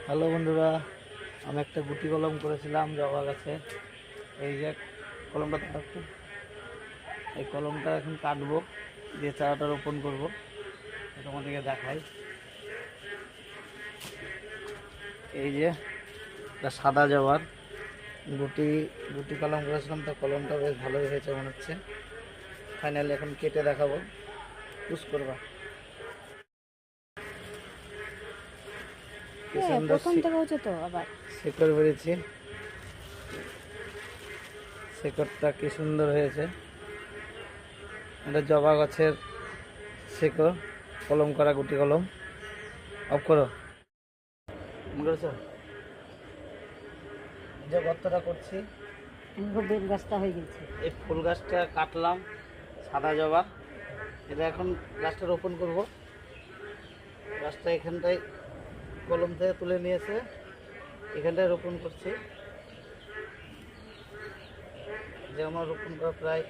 Hello বন্ধুরা, আমি একটা গুটি কলম করেছিলাম জবা গাছে। এই যে কলমটা দেখাচ্ছি, এই কলমটা এখন কাটবো, দিয়ে চারাটা রোপণ করবো। তোমাদেরকে দেখাই, এই যে একটা সাদা জবার গুটি গুটি কলম করেছিলাম, তো কলমটা বেশ ভালোই হয়েছে মনে হচ্ছে। ফাইনালি এখন কেটে দেখাবো, পুশ করবা। কি সুন্দর প্রথম থেকে হচ্ছে তো আবার শিকড় বেরিয়েছে, শিকড়টা কি সুন্দর হয়েছে। এটা জবা গাছের শিকড়, কলম করা গুটি কলম। অফ করো, করেছো? যে গর্তটা করছি, বেল গাছটা হয়ে গেছে। এই ফুল গাছটা কাটলাম, সাদা জবা। এটা এখন গাছটা রোপণ করব। গাছটা এখানটায় কলম থেকে তুলে নিয়েছে, এখানটায় রোপণ করছি। যে আমার রোপণ করা প্রায়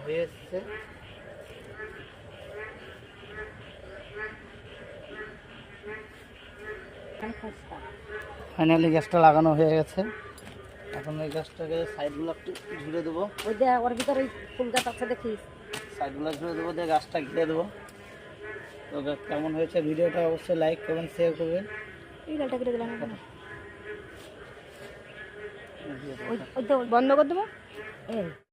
হয়ে এসছে। ফাইনালি গাছটা লাগানো হয়ে গেছে। এখন এই গাছটাকে সাইডগুলো একটু ঝুড়ে দেবো। ওই যে ওর ভিতরে ওই ফুল গাছ আছে দেখিস, সাইডগুলো ঝুড়ে দেবো, দিয়ে গাছটা ঘিরে দেবো। তো কেমন হয়েছে ভিডিওটা অবশ্যই লাইক করবেন, শেয়ার করবেন। এই ডালটা কেটে দিলাম না, বন্ধ করে দেবো।